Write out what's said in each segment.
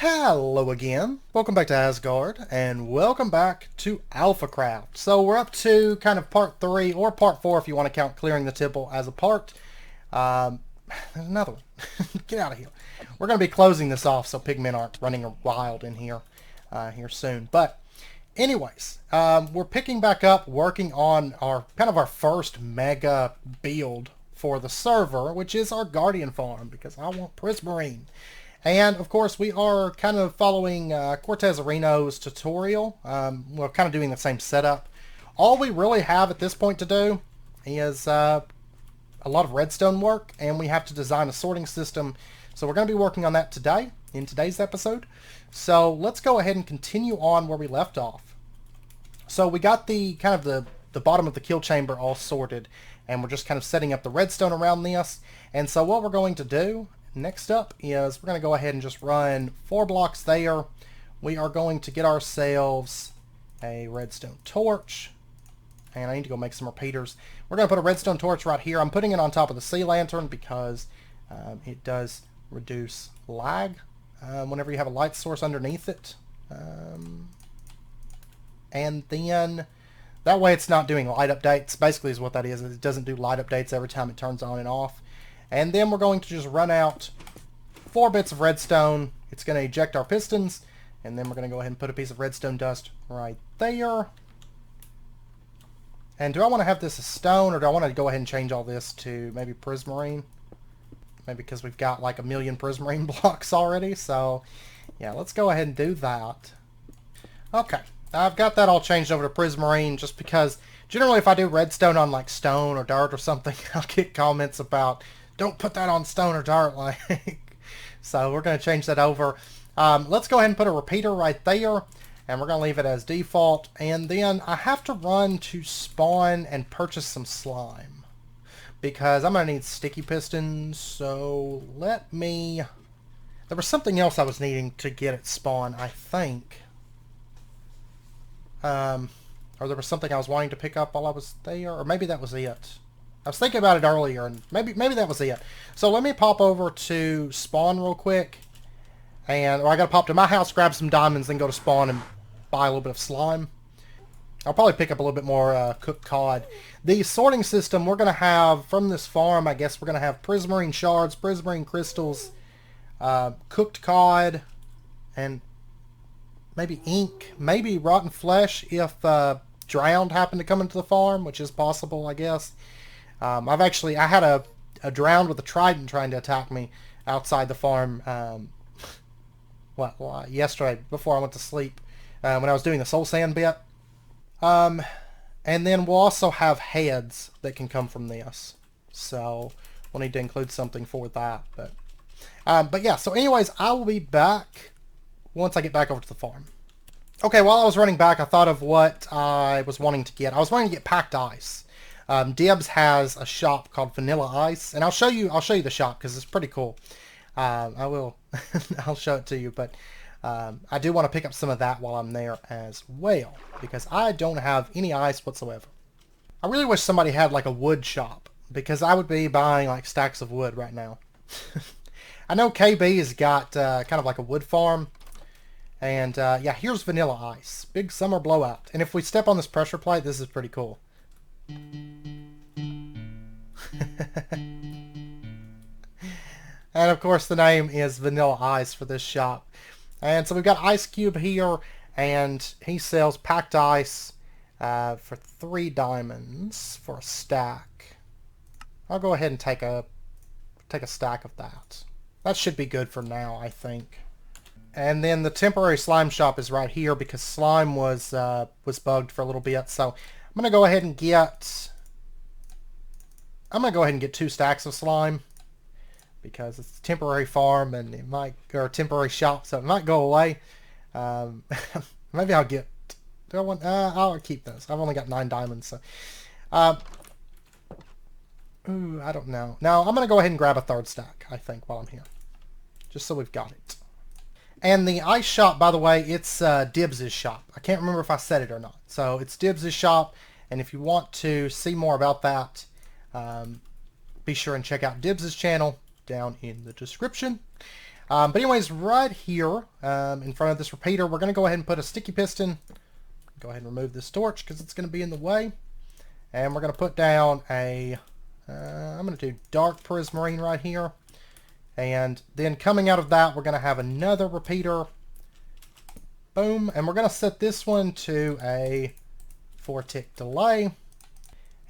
Hello again. Welcome back to Asgard, and welcome back to Alphacraft. So we're up to kind of part 3, or part 4 if you want to count clearing the temple as a part. There's another one. Get out of here. We're going to be closing this off so pigmen aren't running wild in here here soon. But anyways, we're picking back up, working on our our first mega build for the server, which is our Guardian farm, because I want Prismarine. And, of course, we are kind of following Cortez Areno's tutorial. We're kind of doing the same setup. All we really have at this point to do is a lot of redstone work, and we have to design a sorting system. So we're going to be working on that today, in today's episode. So let's go ahead and continue on where we left off. So we got the bottom of the kill chamber all sorted, and we're just kind of setting up the redstone around this. And so what we're going to do next up is we're going to go ahead and just run 4 blocks there. We are going to get ourselves a redstone torch, and I need to go make some repeaters. We're going to put a redstone torch right here. I'm putting it on top of the sea lantern because it does reduce lag whenever you have a light source underneath it. And then that way it's not doing light updates. Basically is what that is. It doesn't do light updates every time it turns on and off. And then we're going to just run out 4 bits of redstone. It's going to eject our pistons. And then we're going to go ahead and put a piece of redstone dust right there. And do I want to have this as stone, or do I want to go ahead and change all this to maybe prismarine? Maybe because we've got like 1,000,000 prismarine blocks already. So yeah, let's go ahead and do that. Okay, I've got that all changed over to prismarine just because generally if I do redstone on like stone or dirt or something, I'll get comments about, don't put that on stone or dirt, like. So we're going to change that over. Let's go ahead and put a repeater right there, and we're going to leave it as default. And then I have to run to spawn and purchase some slime, because I'm going to need sticky pistons. So let me... There was something else I was needing to get at spawn, I think. Or there was something I was wanting to pick up while I was there, or maybe that was it. I was thinking about it earlier, and maybe that was it. So let me pop over to spawn real quick, or I gotta pop to my house, grab some diamonds, then go to spawn and buy a little bit of slime. I'll probably pick up a little bit more cooked cod. The sorting system we're gonna have from this farm, I guess we're gonna have prismarine shards, prismarine crystals, cooked cod, and maybe ink, maybe rotten flesh if drowned happened to come into the farm, which is possible, I guess. I had a drowned with a trident trying to attack me outside the farm yesterday before I went to sleep when I was doing the soul sand bit. And then we'll also have heads that can come from this. So we'll need to include something for that. But yeah, so anyways, I will be back once I get back over to the farm. Okay, while I was running back, I thought of what I was wanting to get. I was wanting to get packed ice. Dibs has a shop called Vanilla Ice, and I'll show you the shop because it's pretty cool. I will I'll show it to you, but I do want to pick up some of that while I'm there as well, because I don't have any ice whatsoever. I really wish somebody had like a wood shop, because I would be buying like stacks of wood right now. I know KB has got kind of like a wood farm, and yeah, here's Vanilla Ice, big summer blowout. And if we step on this pressure plate, this is pretty cool. And of course the name is Vanilla Ice for this shop. And so we've got Ice Cube here, and he sells packed ice for 3 diamonds for a stack. I'll go ahead and take a stack of that. That should be good for now, I think. And then the temporary slime shop is right here because slime was bugged for a little bit. So I'm gonna go ahead and get 2 stacks of slime, because it's a temporary farm and it might, or a temporary shop, so it might go away. Maybe I'll get. Do I want? I'll keep those. I've only got 9 diamonds, so. Ooh, I don't know. Now I'm gonna go ahead and grab a 3rd stack, I think, while I'm here, just so we've got it. And the ice shop, by the way, it's Dibs' shop. I can't remember if I said it or not. So it's Dibs' shop, and if you want to see more about that, be sure and check out Dibs' channel down in the description. But anyways, right here in front of this repeater, we're going to go ahead and put a sticky piston. Go ahead and remove this torch because it's going to be in the way. And we're going to put down a, I'm going to do dark prismarine right here. And then coming out of that, we're going to have another repeater. Boom. And we're going to set this one to a 4-tick delay.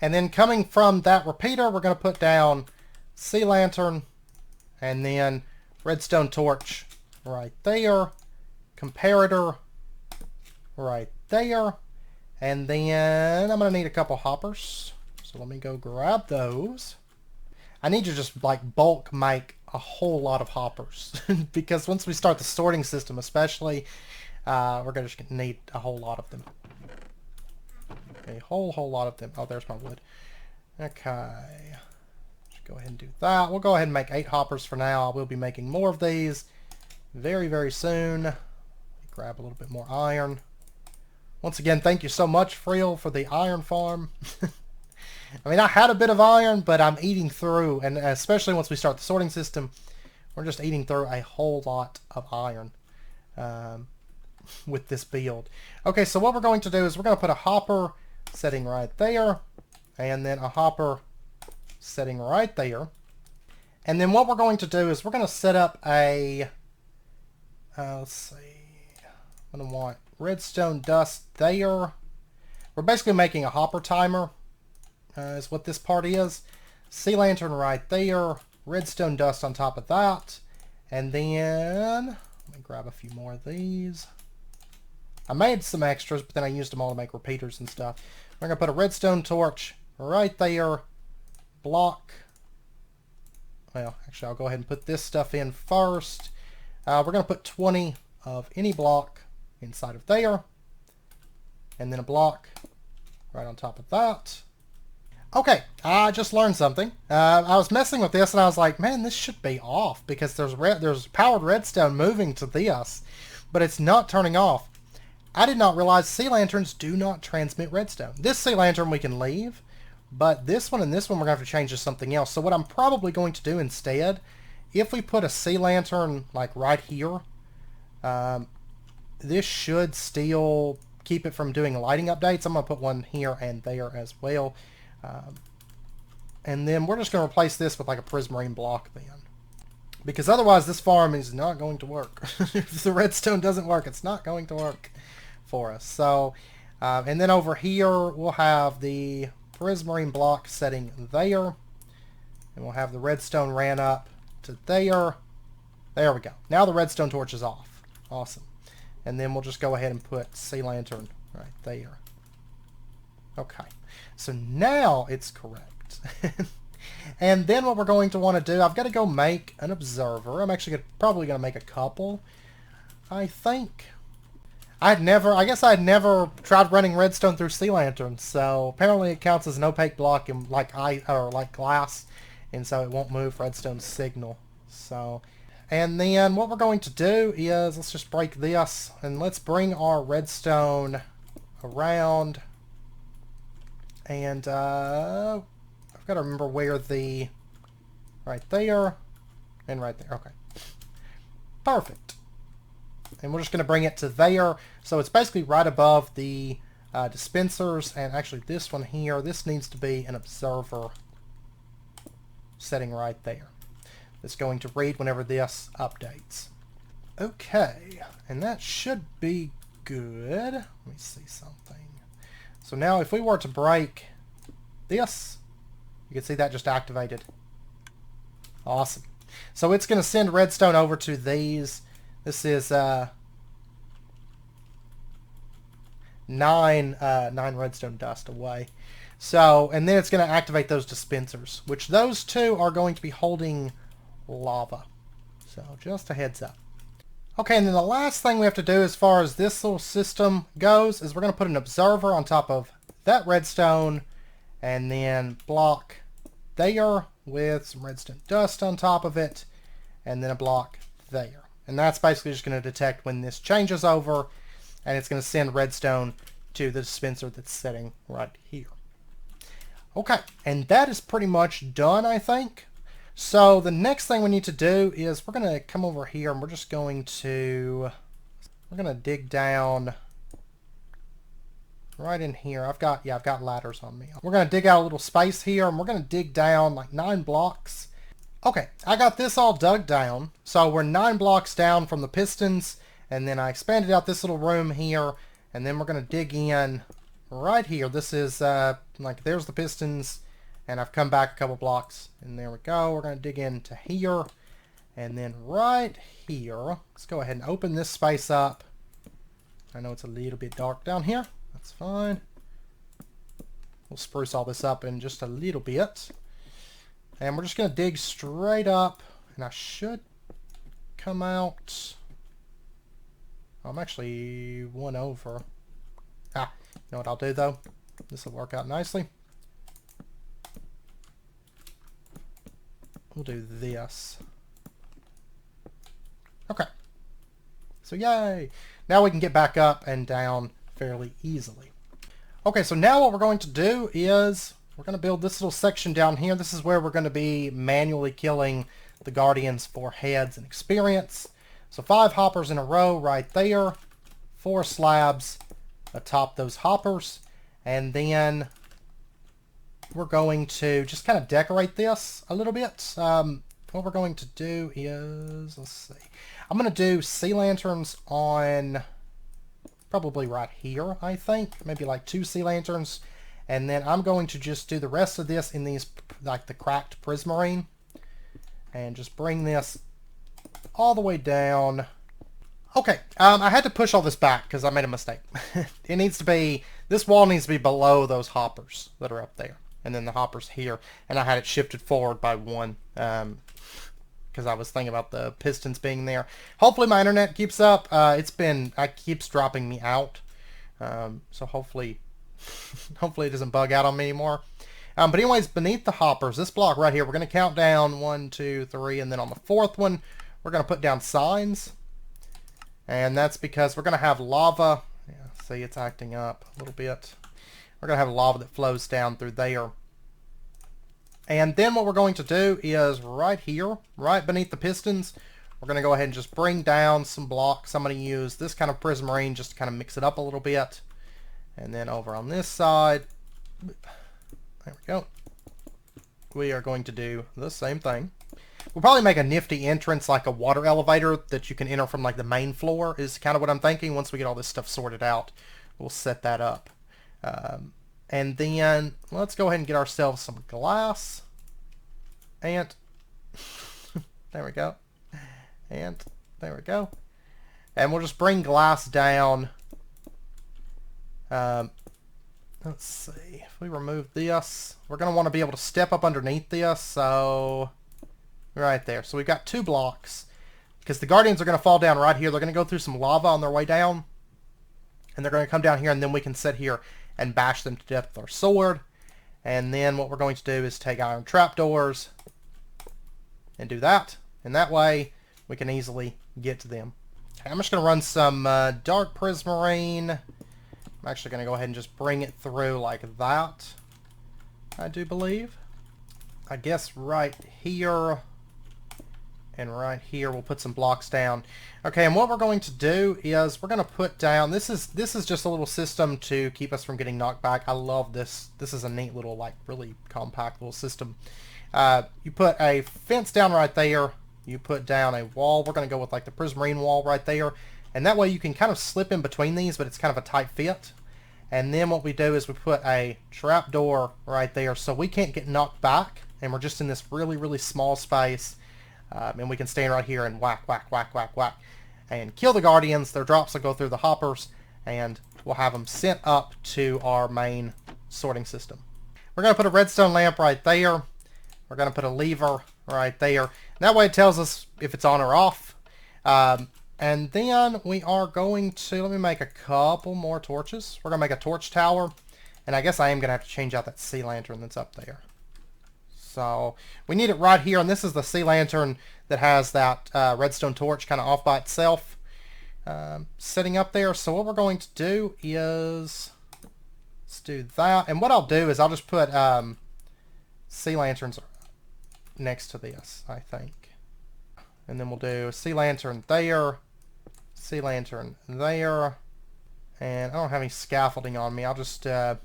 And then coming from that repeater, we're going to put down sea lantern and then redstone torch right there. Comparator right there. And then I'm going to need a couple hoppers. So let me go grab those. I need to just like bulk make a whole lot of hoppers because once we start the sorting system especially, we're going to need a whole lot of them. A whole lot of them. Oh, there's my wood. Okay. Just go ahead and do that. We'll go ahead and make 8 hoppers for now. I will be making more of these very, very soon. Grab a little bit more iron. Once again, thank you so much, Friel, for the iron farm. I mean, I had a bit of iron, but I'm eating through, and especially once we start the sorting system, we're just eating through a whole lot of iron with this build. Okay, so what we're going to do is we're going to put a hopper setting right there, and then a hopper setting right there. And then what we're going to do is we're going to set up a, let's see, I'm going to want redstone dust there. We're basically making a hopper timer, is what this part is. Sea lantern right there, redstone dust on top of that, and then let me grab a few more of these. I made some extras, but then I used them all to make repeaters and stuff. We're going to put a redstone torch right there. Block. Well, actually, I'll go ahead and put this stuff in first. We're going to put 20 of any block inside of there. And then a block right on top of that. Okay, I just learned something. I was messing with this and I was like, man, this should be off because there's powered redstone moving to this, but it's not turning off. I did not realize sea lanterns do not transmit redstone. This sea lantern we can leave, but this one and this one we're going to have to change to something else. So what I'm probably going to do instead, if we put a sea lantern like right here, this should still keep it from doing lighting updates. I'm going to put one here and there as well. And then we're just going to replace this with like a prismarine block then. Because otherwise this farm is not going to work. If the redstone doesn't work, it's not going to work for us. So, and then over here we'll have the prismarine block setting there. And we'll have the redstone ran up to there. There we go. Now the redstone torch is off. Awesome. And then we'll just go ahead and put sea lantern right there. Okay. So now it's correct. And then what we're going to want to do, I've got to go make an observer. I'm actually probably going to make a couple, I think. I guess I'd never tried running redstone through sea lanterns, so apparently it counts as an opaque block in like glass, and so it won't move redstone's signal. So, and then what we're going to do is let's just break this and let's bring our redstone around, and I've got to remember where the right there and right there. Okay, perfect. And we're just going to bring it to there. So it's basically right above the dispensers. And actually this one here, this needs to be an observer setting right there. It's going to read whenever this updates. Okay. And that should be good. Let me see something. So now if we were to break this, you can see that just activated. Awesome. So it's going to send redstone over to these. This is 9 redstone dust away. So, and then it's going to activate those dispensers, which those two are going to be holding lava. So just a heads up. Okay, and then the last thing we have to do as far as this little system goes is we're going to put an observer on top of that redstone and then block there with some redstone dust on top of it and then a block there. And that's basically just going to detect when this changes over, and it's going to send redstone to the dispenser that's sitting right here. Okay, and that is pretty much done, I think. So the next thing we need to do is we're going to come over here and we're going to dig down right in here. I've got ladders on me. We're going to dig out a little space here and we're going to dig down like 9 blocks. Okay, I got this all dug down. So we're 9 blocks down from the pistons, and then I expanded out this little room here, and then we're going to dig in right here. This is like there's the pistons, and I've come back a couple blocks, and there we go. We're going to dig into here, and then right here, let's go ahead and open this space up. I know it's a little bit dark down here. That's fine. We'll spruce all this up in just a little bit. And we're just going to dig straight up, and I should come out. I'm actually 1 over. You know what I'll do though? This will work out nicely. We'll do this. Okay. So yay! Now we can get back up and down fairly easily. Okay, so now what we're going to do is we're going to build this little section down here. This is where we're going to be manually killing the Guardians for heads and experience. So 5 hoppers in a row right there. 4 slabs atop those hoppers. And then we're going to just kind of decorate this a little bit. What we're going to do is, let's see. I'm going to do sea lanterns on probably right here, I think. Maybe like 2 sea lanterns. And then I'm going to just do the rest of this in these, like the cracked prismarine. And just bring this all the way down. Okay, I had to push all this back because I made a mistake. It needs to be, this wall needs to be below those hoppers that are up there. And then the hoppers here. And I had it shifted forward by 1. Because I was thinking about the pistons being there. Hopefully my internet keeps up. It keeps dropping me out. So hopefully it doesn't bug out on me anymore. But anyways, beneath the hoppers, this block right here, we're going to count down 1, 2, 3, and then on the 4th one, we're going to put down signs. And that's because we're going to have lava. Yeah, see, it's acting up a little bit. We're going to have lava that flows down through there. And then what we're going to do is right here, right beneath the pistons, we're going to go ahead and just bring down some blocks. I'm going to use this kind of prismarine just to kind of mix it up a little bit. And then over on this side, there we go. We are going to do the same thing. We'll probably make a nifty entrance like a water elevator that you can enter from like the main floor is kind of what I'm thinking. Once we get all this stuff sorted out, we'll set that up. And then let's go ahead and get ourselves some glass. And there we go. And there we go. And we'll just bring glass down. Let's see. If we remove this, we're going to want to be able to step up underneath this. So right there. So we've got 2 blocks. Because the Guardians are going to fall down right here. They're going to go through some lava on their way down. And they're going to come down here, and then we can sit here and bash them to death with our sword. And then what we're going to do is take iron trapdoors and do that. And that way we can easily get to them. Okay, I'm just going to run some dark prismarine. I'm actually going to go ahead and just bring it through like that, I do believe. I guess right here and right here we'll put some blocks down. Okay, and what we're going to do is we're going to put down, this is just a little system to keep us from getting knocked back. I love this. This is a neat little, like, really compact little system. You put a fence down right there. You put down a wall. We're going to go with like the prismarine wall right there. And that way you can kind of slip in between these, but it's kind of a tight fit. And then what we do is we put a trapdoor right there so we can't get knocked back. And we're just in this really, really small space. And we can stand right here and whack, whack, whack, whack, whack. And kill the Guardians. Their drops will go through the hoppers. And we'll have them sent up to our main sorting system. We're going to put a redstone lamp right there. We're going to put a lever right there. That way it tells us if it's on or off. And then we are going to, let me make a couple more torches. We're going to make a torch tower. And I guess I am going to have to change out that sea lantern that's up there. So we need it right here. And this is the sea lantern that has that redstone torch kind of off by itself sitting up there. So what we're going to do is, let's do that. And what I'll do is I'll just put sea lanterns next to this, I think. And then we'll do a sea lantern there, sea lantern there, and I don't have any scaffolding on me. I'll just do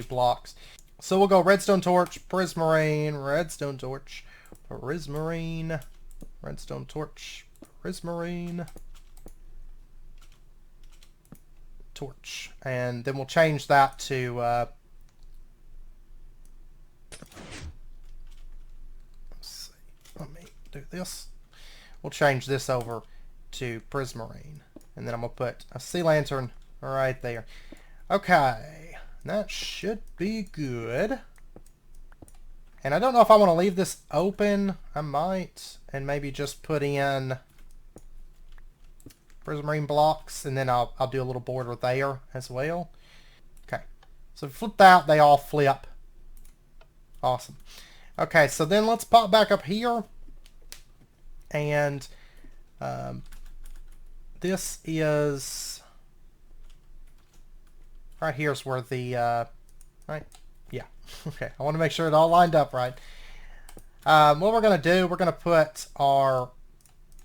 blocks. So we'll go redstone torch, prismarine, redstone torch, prismarine, redstone torch, prismarine, torch, and then we'll change that to let's see, let me do this. We'll change this over to prismarine, and then I'm gonna put a sea lantern right there. Okay, that should be good. And I don't know if I want to leave this open. I might, and maybe just put in prismarine blocks, and then I'll do a little border there as well. Okay, so flip that, they all flip. Awesome. Okay, so then let's pop back up here, and this is right here's where the right, yeah. Okay, I want to make sure it all lined up right. What we're gonna do, we're gonna put our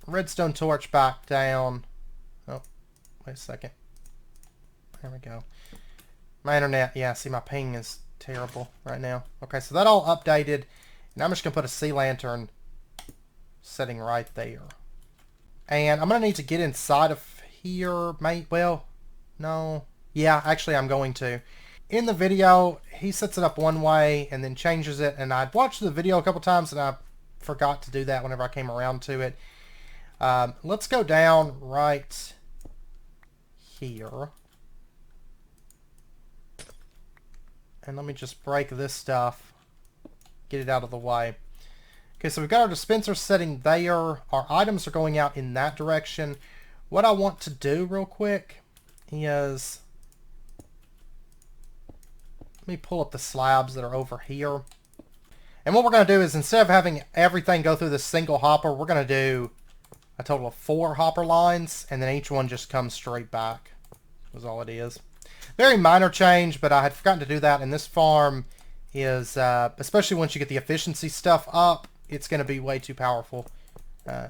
redstone torch back down. Oh, wait a second. There we go. My internet, yeah, see my ping is terrible right now. Okay, so that all updated, and I'm just gonna put a sea lantern sitting right there. And I'm gonna need to get inside of here, mate. Well, no. Yeah, actually I'm going to. In the video, he sets it up one way and then changes it, and I'd watched the video a couple times and I forgot to do that whenever I came around to it. Let's go down right here. And let me just break this stuff, get it out of the way. Okay, so we've got our dispenser sitting there. Our items are going out in that direction. What I want to do real quick is, let me pull up the slabs that are over here. And what we're going to do is, instead of having everything go through this single hopper, we're going to do a total of 4 hopper lines, and then each one just comes straight back. That's all it is. Very minor change, but I had forgotten to do that, and this farm is, especially once you get the efficiency stuff up, it's going to be way too powerful,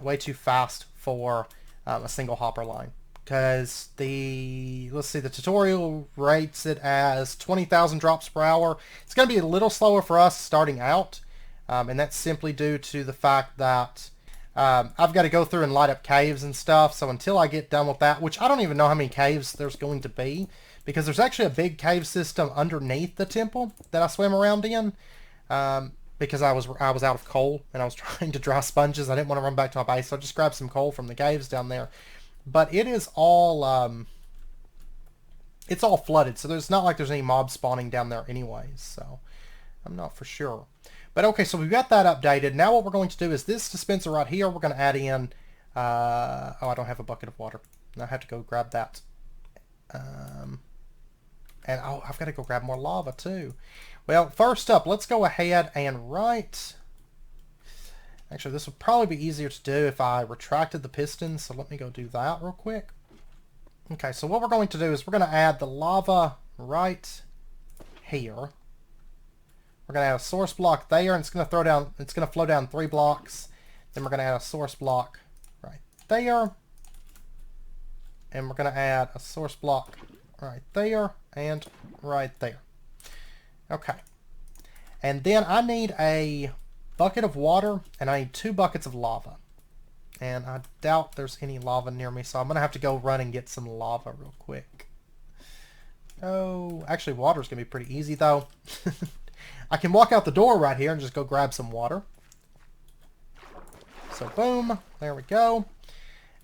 way too fast for a single hopper line. Because let's see, the tutorial rates it as 20,000 drops per hour. It's going to be a little slower for us starting out, and that's simply due to the fact that I've got to go through and light up caves and stuff. So until I get done with that, which I don't even know how many caves there's going to be, because there's actually a big cave system underneath the temple that I swim around in, because I was out of coal and I was trying to dry sponges. I didn't want to run back to my base, so I just grabbed some coal from the caves down there. But it is all it's all flooded, so there's not like there's any mobs spawning down there anyways, so I'm not for sure. But okay, so we've got that updated. Now what we're going to do is this dispenser right here, we're going to add in oh, I don't have a bucket of water. I have to go grab that. And oh, I've got to go grab more lava too. Well, first up, let's go ahead and write. Actually, this would probably be easier to do if I retracted the pistons, so let me go do that real quick. Okay, so what we're going to do is we're going to add the lava right here. We're going to add a source block there, and it's going to flow down 3 blocks. Then we're going to add a source block right there. And we're going to add a source block right there and right there. Okay. And then I need a bucket of water, and I need 2 buckets of lava. And I doubt there's any lava near me, so I'm going to have to go run and get some lava real quick. Oh, actually water's going to be pretty easy though. I can walk out the door right here and just go grab some water. So boom, there we go.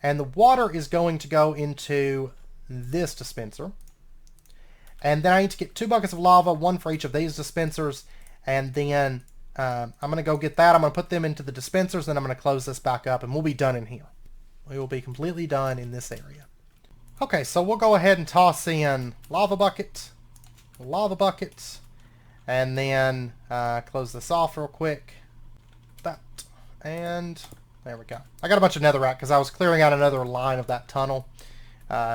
And the water is going to go into this dispenser. And then I need to get 2 buckets of lava, 1 for each of these dispensers, and then I'm going to go get that. I'm going to put them into the dispensers, then I'm going to close this back up, and we'll be done in here. We will be completely done in this area. Okay, so we'll go ahead and toss in lava bucket, and then close this off real quick. That, and there we go. I got a bunch of netherrack because I was clearing out another line of that tunnel,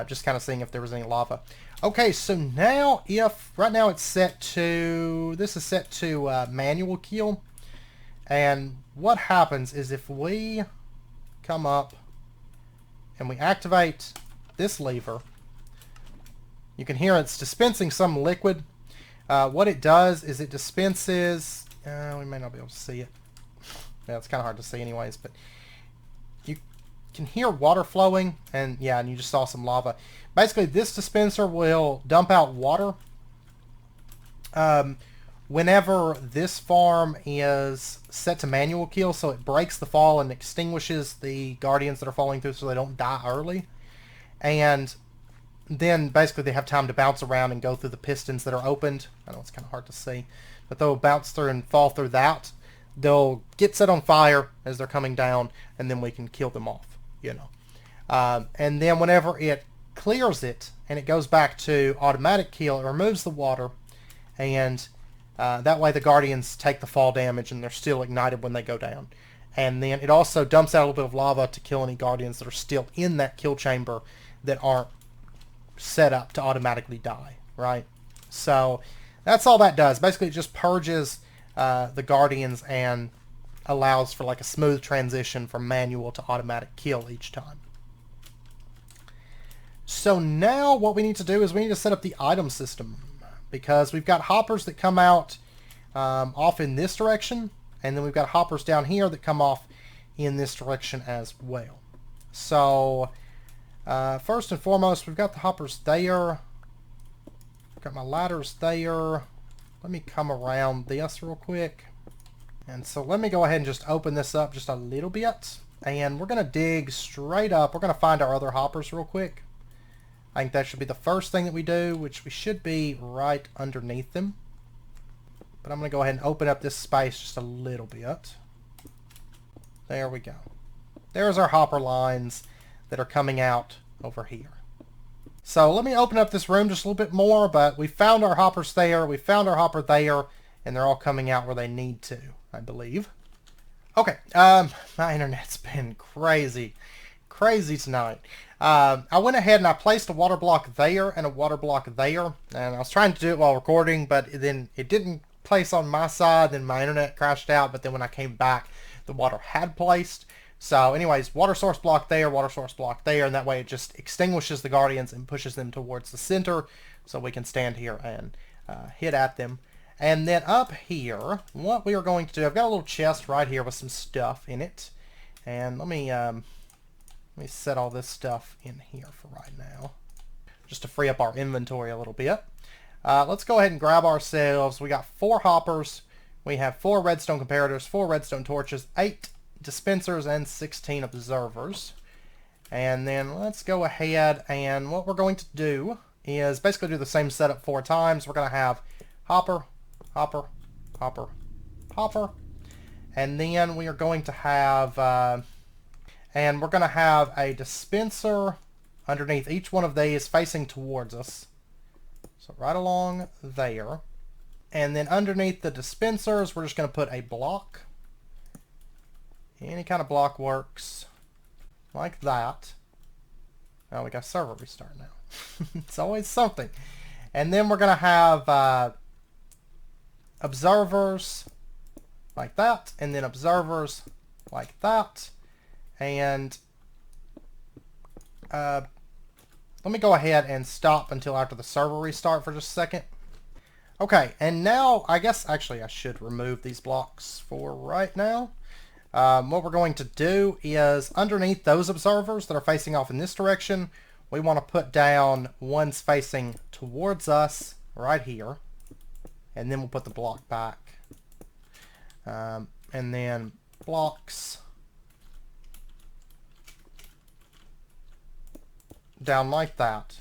just kind of seeing if there was any lava. Okay, so now right now it's set to, this is set to manual kill. And what happens is if we come up and we activate this lever, you can hear it's dispensing some liquid. What it does is it dispenses, we may not be able to see it. Yeah, it's kind of hard to see anyways, but you can hear water flowing, and yeah, and you just saw some lava. Basically, this dispenser will dump out water whenever this farm is set to manual kill, so it breaks the fall and extinguishes the guardians that are falling through so they don't die early. And then basically they have time to bounce around and go through the pistons that are opened. I know it's kind of hard to see, but they'll bounce through and fall through that. They'll get set on fire as they're coming down, and then we can kill them off, you know. And then whenever it clears it and it goes back to automatic kill, it removes the water, and that way the guardians take the fall damage and they're still ignited when they go down. And then it also dumps out a little bit of lava to kill any guardians that are still in that kill chamber that aren't set up to automatically die, right? So that's all that does. Basically, it just purges the guardians and allows for like a smooth transition from manual to automatic kill each time. So now what we need to do is we need to set up the item system, because we've got hoppers that come out off in this direction, and then we've got hoppers down here that come off in this direction as well. So first and foremost, we've got the hoppers there. Got my ladders there. Let me come around this real quick. And so let me go ahead and just open this up just a little bit. And we're going to dig straight up. We're going to find our other hoppers real quick. I think that should be the first thing that we do, which we should be right underneath them. But I'm going to go ahead and open up this space just a little bit. There we go. There's our hopper lines that are coming out over here. So let me open up this room just a little bit more, but we found our hoppers there, we found our hopper there, and they're all coming out where they need to, I believe. Okay, my internet's been crazy tonight. I went ahead and I placed a water block there and a water block there, and I was trying to do it while recording, but then it didn't place on my side, then my internet crashed out, but then when I came back, the water had placed. So anyways, water source block there, water source block there, and that way it just extinguishes the guardians and pushes them towards the center so we can stand here and hit at them. And then up here, what we are going to do, I've got a little chest right here with some stuff in it. And let me set all this stuff in here for right now, just to free up our inventory a little bit. Let's go ahead and grab ourselves, we got 4 hoppers, we have 4 redstone comparators, 4 redstone torches, 8 dispensers, and 16 observers. And then let's go ahead, and what we're going to do is basically do the same setup 4 times. We're going to have hopper, hopper, hopper, hopper, and then we are going to have a dispenser underneath each one of these facing towards us. So right along there. And then underneath the dispensers, we're just going to put a block. Any kind of block works. Like that. Oh, we got server restart now. It's always something. And then we're going to have observers like that. And then observers like that. And let me go ahead and stop until after the server restart for just a second. Okay, and now I guess actually I should remove these blocks for right now. What we're going to do is underneath those observers that are facing off in this direction, we want to put down ones facing towards us right here. And then we'll put the block back. And then blocks down like that.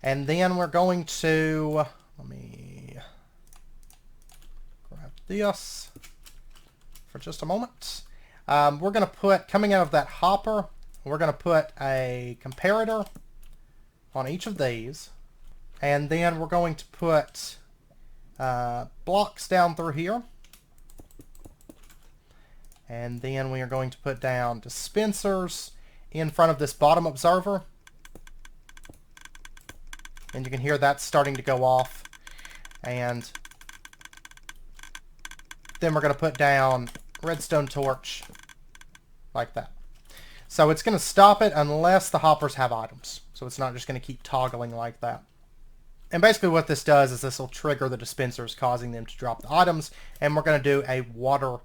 And then we're going to, let me grab this for just a moment. We're going to put, coming out of that hopper, we're going to put a comparator on each of these. And then we're going to put blocks down through here. And then we are going to put down dispensers in front of this bottom observer. And you can hear that starting to go off. And then we're going to put down redstone torch like that. So it's going to stop it unless the hoppers have items. So it's not just going to keep toggling like that. And basically what this does is this will trigger the dispensers, causing them to drop the items. And we're going to do a water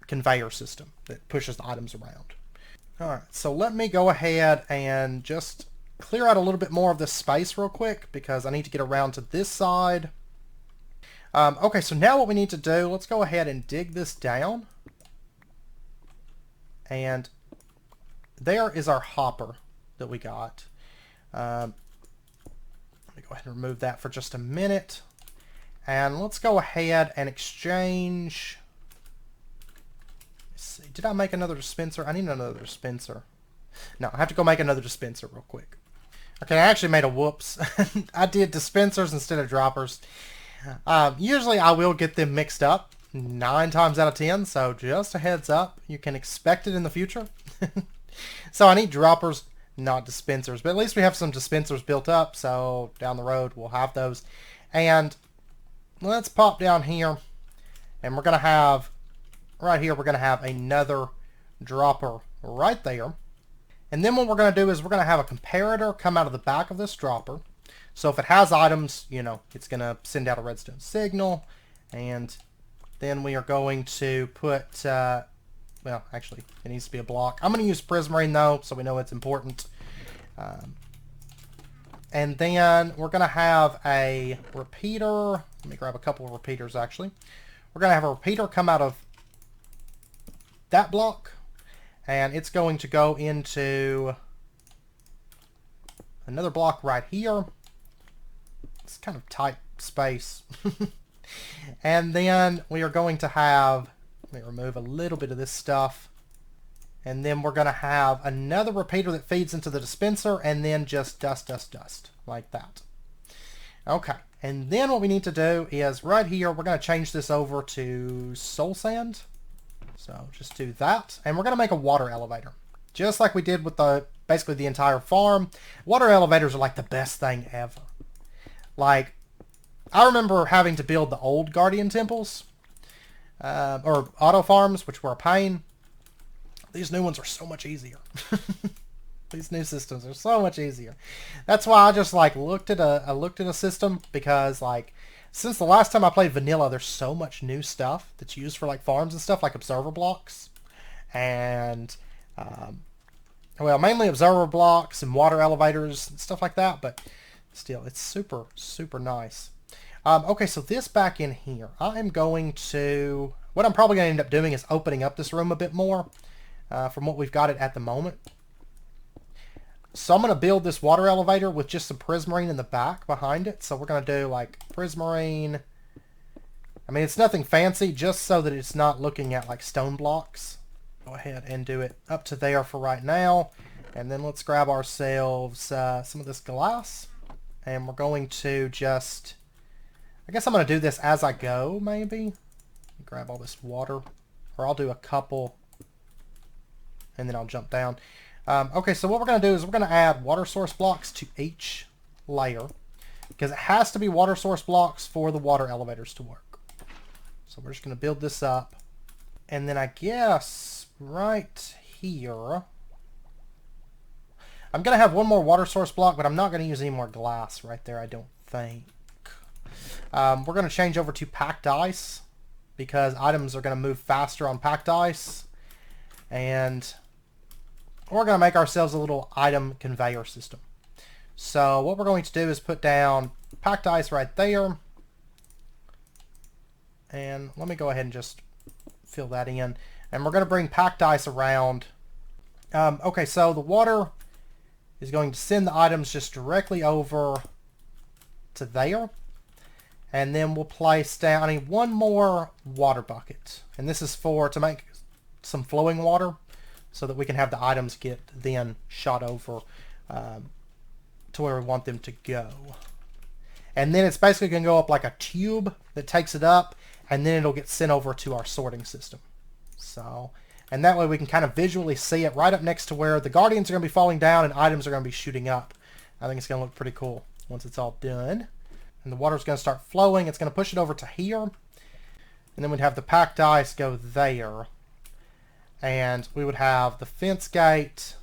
conveyor system that pushes the items around. Alright, so let me go ahead and just clear out a little bit more of this space real quick, because I need to get around to this side. Okay, so now what we need to do, let's go ahead and dig this down. And there is our hopper that we got. Let me go ahead and remove that for just a minute. And let's go ahead and exchange. Let's see, did I make another dispenser? I need another dispenser. No, I have to go make another dispenser real quick. Okay, I actually made a whoops. I did dispensers instead of droppers. Usually I will get them mixed up 9 times out of 10, so just a heads up. You can expect it in the future. So I need droppers, not dispensers. But at least we have some dispensers built up, so down the road we'll have those. And let's pop down here, and we're going to have, right here, we're going to have another dropper right there. And then what we're going to do is we're going to have a comparator come out of the back of this dropper. So if it has items, you know, it's going to send out a redstone signal. And then we are going to put, well, actually, it needs to be a block. I'm going to use prismarine, though, so we know it's important. And then we're going to have a repeater. Let me grab a couple of repeaters, actually. We're going to have a repeater come out of that block. And it's going to go into another block right here. It's kind of tight space. And then we are going to have, let me remove a little bit of this stuff. And then we're going to have another repeater that feeds into the dispenser, and then just dust, dust, dust, like that. Okay, and then what we need to do is right here, we're going to change this over to soul sand. So just do that, and we're going to make a water elevator. Just like we did with basically the entire farm. Water elevators are like the best thing ever. Like, I remember having to build the old Guardian temples, or auto farms, which were a pain. These new ones are so much easier. These new systems are so much easier. That's why I just like looked at a system, because like since the last time I played vanilla, there's so much new stuff that's used for like farms and stuff, like observer blocks, and well, mainly observer blocks and water elevators and stuff like that. But still, it's super, super nice. Okay, so this back in here, I am going to, what I'm probably going to end up doing is opening up this room a bit more from what we've got it at the moment. So I'm going to build this water elevator with just some prismarine in the back behind it. So we're going to do like prismarine. I mean, it's nothing fancy, just so that it's not looking at like stone blocks. Go ahead and do it up to there for right now. And then let's grab ourselves some of this glass. And we're going to just, I guess I'm going to do this as I go, maybe. Grab all this water. Or I'll do a couple, and then I'll jump down. Okay, so what we're going to do is we're going to add water source blocks to each layer, because it has to be water source blocks for the water elevators to work. So we're just going to build this up. And then I guess right here, I'm going to have one more water source block, but I'm not going to use any more glass right there, I don't think. We're going to change over to packed ice, because items are going to move faster on packed ice. And we're going to make ourselves a little item conveyor system. So what we're going to do is put down packed ice right there. And let me go ahead and just fill that in. And we're going to bring packed ice around. Okay, so the water is going to send the items just directly over to there. And then we'll place down, I need one more water bucket. And this is to make some flowing water, so that we can have the items get then shot over to where we want them to go. And then it's basically going to go up like a tube that takes it up, and then it'll get sent over to our sorting system. So, and that way we can kind of visually see it right up next to where the Guardians are going to be falling down and items are going to be shooting up. I think it's going to look pretty cool. once it's all done. And the water's going to start flowing. It's going to push it over to here. And then we'd have the packed ice go there. And we would have the fence gate.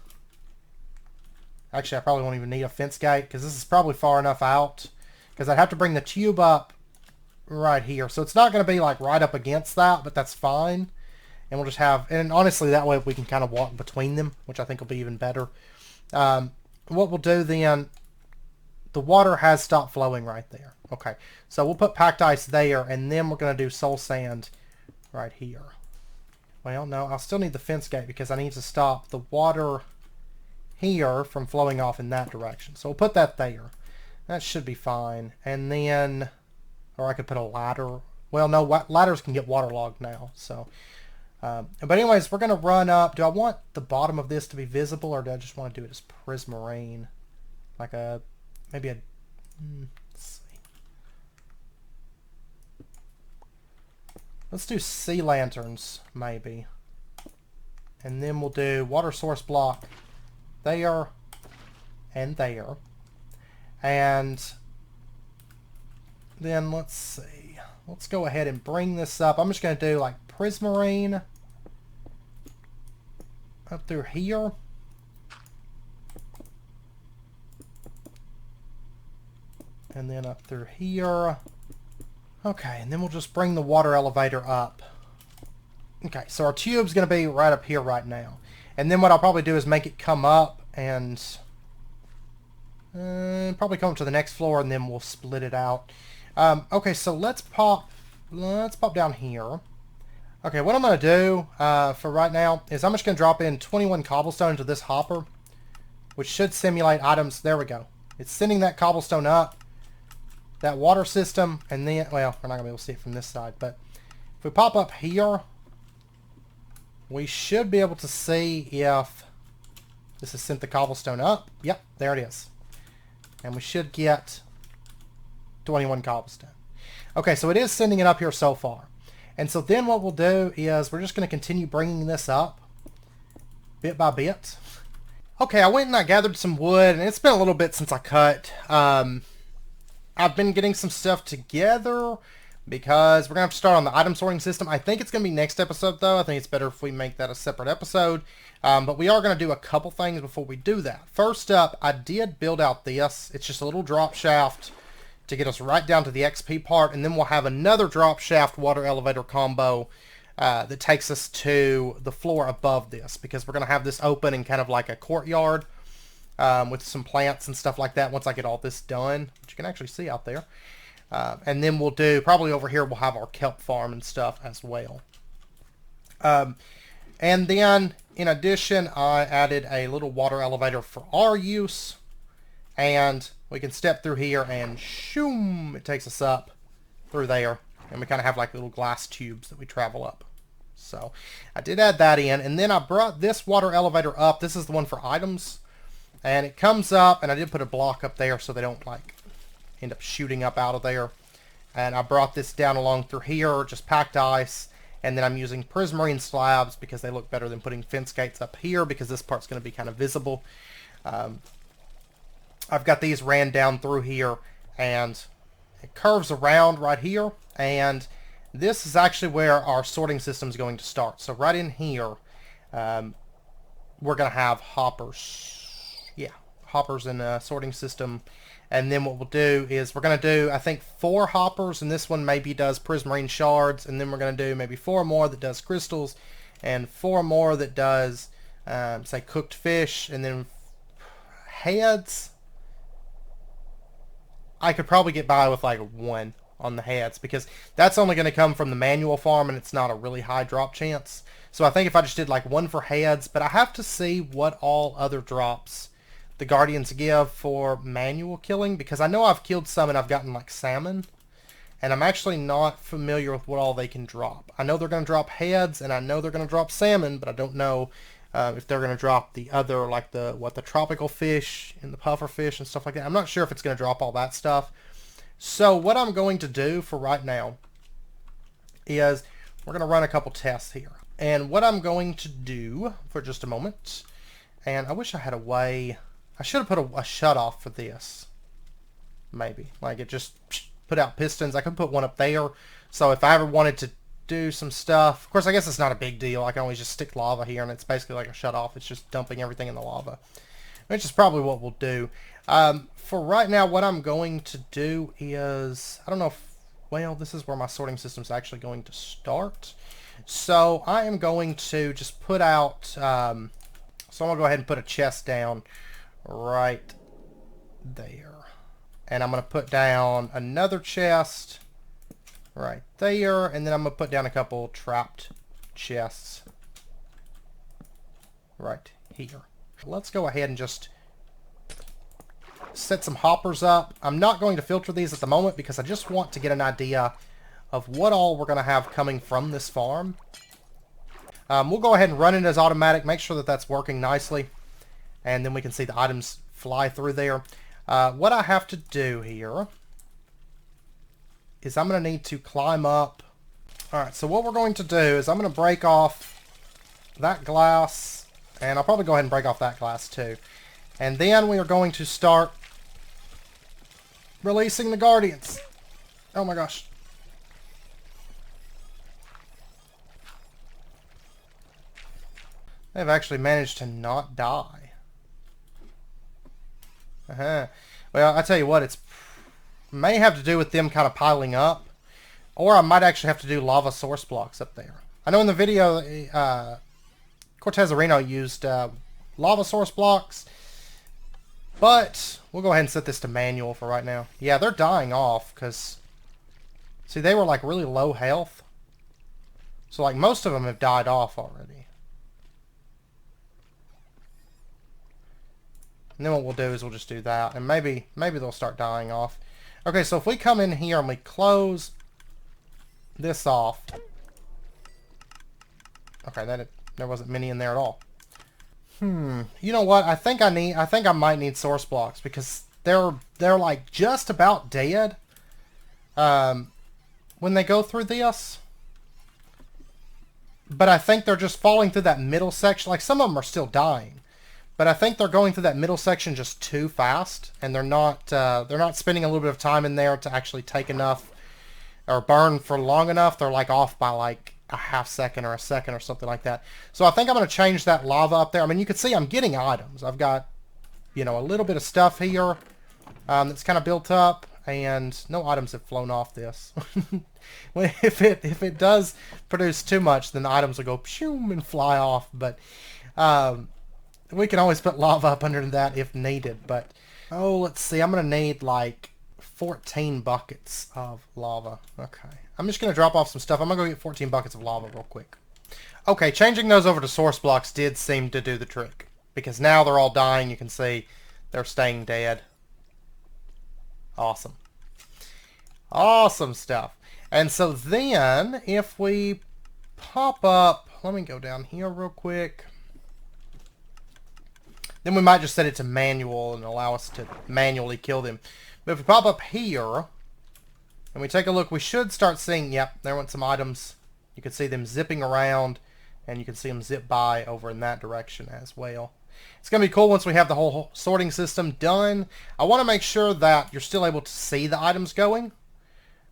Actually, I probably won't even need a fence gate because this is probably far enough out. Because I'd have to bring the tube up right here. So it's not going to be like right up against that, but that's fine. And we'll just have, and honestly, that way we can kind of walk between them, which I think will be even better. What we'll do then, the water has stopped flowing right there. Okay, so we'll put packed ice there, and then we're going to do soul sand right here. Well, no, I'll still need the fence gate because I need to stop the water here from flowing off in that direction. So we'll put that there. That should be fine. And then, or I could put a ladder. Well, no, ladders can get waterlogged now. So, but anyways, we're going to run up. Do I want the bottom of this to be visible, or do I just want to do it as prismarine? Like a, maybe a, let's see. Let's do sea lanterns, maybe. And then we'll do water source block there and there. And then let's see. Let's go ahead and bring this up. I'm just going to do like prismarine up through here. And then up through here. Okay, and then we'll just bring the water elevator up. Okay, so our tube's going to be right up here right now. And then what I'll probably do is make it come up and probably come to the next floor, and then we'll split it out. Okay, so let's pop down here. Okay, what I'm going to do for right now is I'm just going to drop in 21 cobblestone into this hopper, which should simulate items. There we go. It's sending that cobblestone up, that water system, and then, well, we're not going to be able to see it from this side, but if we pop up here, we should be able to see if this has sent the cobblestone up. Yep, there it is. And we should get 21 cobblestone. Okay, so it is sending it up here so far. And so then what we'll do is we're just going to continue bringing this up bit by bit. Okay, I went and I gathered some wood, and it's been a little bit since I cut. I've been getting some stuff together because we're going to have to start on the item sorting system. I think it's going to be next episode, though. I think it's better if we make that a separate episode. But we are going to do a couple things before we do that. First up, I did build out this. It's just a little drop shaft to get us right down to the XP part, and then we'll have another drop shaft water elevator combo that takes us to the floor above this, because we're going to have this open in kind of like a courtyard with some plants and stuff like that once I get all this done, which you can actually see out there. And then we'll do, probably over here, we'll have our kelp farm and stuff as well. And then, in addition, I added a little water elevator for our use. And we can step through here and shoom, it takes us up through there. And we kind of have like little glass tubes that we travel up. So I did add that in. And then I brought this water elevator up. This is the one for items. And it comes up, and I did put a block up there so they don't like end up shooting up out of there. And I brought this down along through here, just packed ice. And then I'm using prismarine slabs because they look better than putting fence gates up here, because this part's going to be kind of visible. I've got these ran down through here, and it curves around right here. And this is actually where our sorting system is going to start. So right in here, we're going to have hoppers. Yeah, hoppers in a sorting system. And then what we'll do is we're going to do, I think, 4 hoppers, and this one maybe does prismarine shards, and then we're going to do maybe 4 more that does crystals, and 4 more that does, say, cooked fish, and then heads. I could probably get by with like 1 on the heads, because that's only going to come from the manual farm, and it's not a really high drop chance. So I think if I just did like 1 for heads, but I have to see what all other drops the Guardians give for manual killing, because I know I've killed some and I've gotten like salmon, and I'm actually not familiar with what all they can drop. I know they're going to drop heads, and I know they're going to drop salmon, but I don't know if they're going to drop the other, like the tropical fish and the puffer fish and stuff like that. I'm not sure if it's going to drop all that stuff. So what I'm going to do for right now is we're going to run a couple tests here. And what I'm going to do for just a moment, and I wish I had a way, I should have put a shut off for this. maybe. Like it just put out pistons. I could put one up there. So if I ever wanted to do some stuff, of course, I guess it's not a big deal. I can always just stick lava here, and it's basically like a shut off. It's just dumping everything in the lava, which is probably what we'll do. For right now, what I'm going to do is, I don't know if, well, this is where my sorting system is actually going to start. So I am going to just put out, so I'm going to go ahead and put a chest down right there. And I'm going to put down another chest right there, and then I'm going to put down a couple trapped chests right here. Let's go ahead and just set some hoppers up. I'm not going to filter these at the moment because I just want to get an idea of what all we're going to have coming from this farm. We'll go ahead and run it as automatic, make sure that that's working nicely, and then we can see the items fly through there. What I have to do here is I'm going to need to climb up. Alright, so what we're going to do is I'm going to break off that glass, and I'll probably go ahead and break off that glass too. And then we are going to start releasing the guardians. Oh my gosh. They've actually managed to not die. Well, I tell you what, it's may have to do with them kind of piling up, or I might actually have to do lava source blocks up there. I know in the video, Cortez Areno used lava source blocks, but we'll go ahead and set this to manual for right now. Yeah, they're dying off because, see, they were like really low health. So like most of them have died off already. And then what we'll do is we'll just do that, and maybe they'll start dying off. Okay, so if we come in here and we close this off. Okay, there wasn't many in there at all. You know what? I think I might need source blocks because they're like just about dead when they go through this. But I think they're just falling through that middle section. Like some of them are still dying, but I think they're going through that middle section just too fast, and they're not spending a little bit of time in there to actually take enough or burn for long enough. They're like off by like a half second or a second or something like that. So I think I'm going to change that lava up there. I mean, you can see I'm getting items. I've got, you know, a little bit of stuff here that's kind of built up, and no items have flown off this. If it does produce too much, then the items will go pshoo and fly off. But we can always put lava up under that if needed. But oh, let's see. I'm going to need like 14 buckets of lava. Okay. I'm just going to drop off some stuff. I'm going to go get 14 buckets of lava real quick. Okay, changing those over to source blocks did seem to do the trick, because now they're all dying. You can see they're staying dead. Awesome. Awesome stuff. And so then if we pop up, let me go down here real quick. Then we might just set it to manual and allow us to manually kill them. But if we pop up here and we take a look, we should start seeing, yep, there went some items. You can see them zipping around, and you can see them zip by over in that direction as well. It's going to be cool once we have the whole sorting system done. I want to make sure that you're still able to see the items going.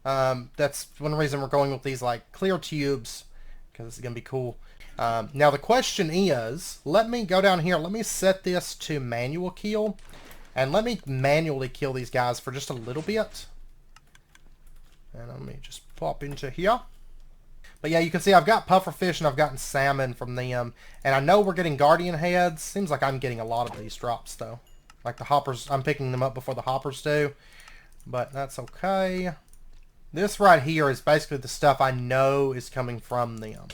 That's one reason we're going with these like clear tubes, because it's going to be cool. Now the question is, let me go down here, let me set this to manual kill, and let me manually kill these guys for just a little bit. And let me just pop into here. But yeah, you can see I've got pufferfish and I've gotten salmon from them. And I know we're getting guardian heads. Seems like I'm getting a lot of these drops though. Like the hoppers, I'm picking them up before the hoppers do. But that's okay. This right here is basically the stuff I know is coming from them.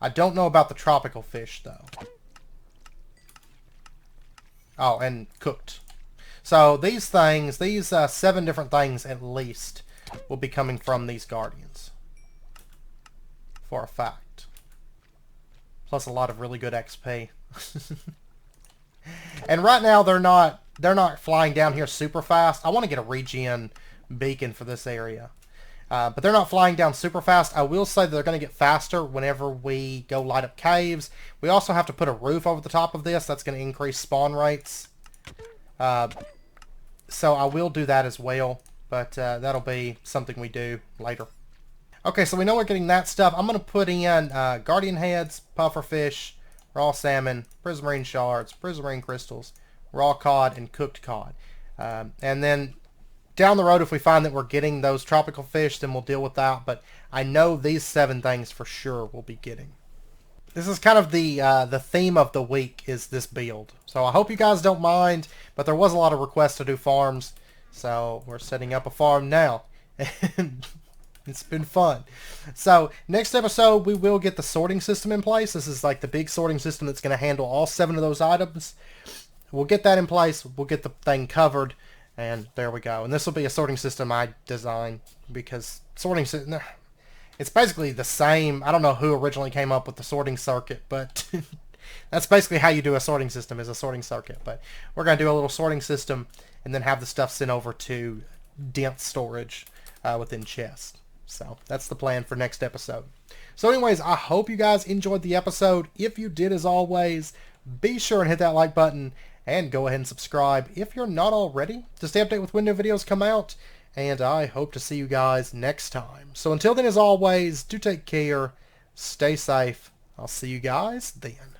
I don't know about the tropical fish though. Oh, and cooked. So these things, these 7 different things at least, will be coming from these guardians. For a fact. Plus a lot of really good XP. And right now they're not flying down here super fast. I want to get a regen beacon for this area. But they're not flying down super fast. I will say that they're going to get faster whenever we go light up caves. We also have to put a roof over the top of this. That's going to increase spawn rates. So I will do that as well, but that'll be something we do later. Okay, so we know we're getting that stuff. I'm going to put in guardian heads, pufferfish, raw salmon, prismarine shards, prismarine crystals, raw cod, and cooked cod. And then down the road, if we find that we're getting those tropical fish, then we'll deal with that. But I know these 7 things for sure we'll be getting. This is kind of the theme of the week, is this build. So I hope you guys don't mind, but there was a lot of requests to do farms. So we're setting up a farm now. And it's been fun. So next episode, we will get the sorting system in place. This is like the big sorting system that's going to handle all 7 of those items. We'll get that in place. We'll get the thing covered. And there we go. And this will be a sorting system I designed, because sorting system, it's basically the same. I don't know who originally came up with the sorting circuit, but that's basically how you do a sorting system, is a sorting circuit. But we're going to do a little sorting system and then have the stuff sent over to dense storage within chests. So that's the plan for next episode. So anyways, I hope you guys enjoyed the episode. If you did, as always, be sure and hit that like button and go ahead and subscribe if you're not already to stay updated with when new videos come out. And I hope to see you guys next time. So until then, as always, do take care, stay safe. I'll see you guys then.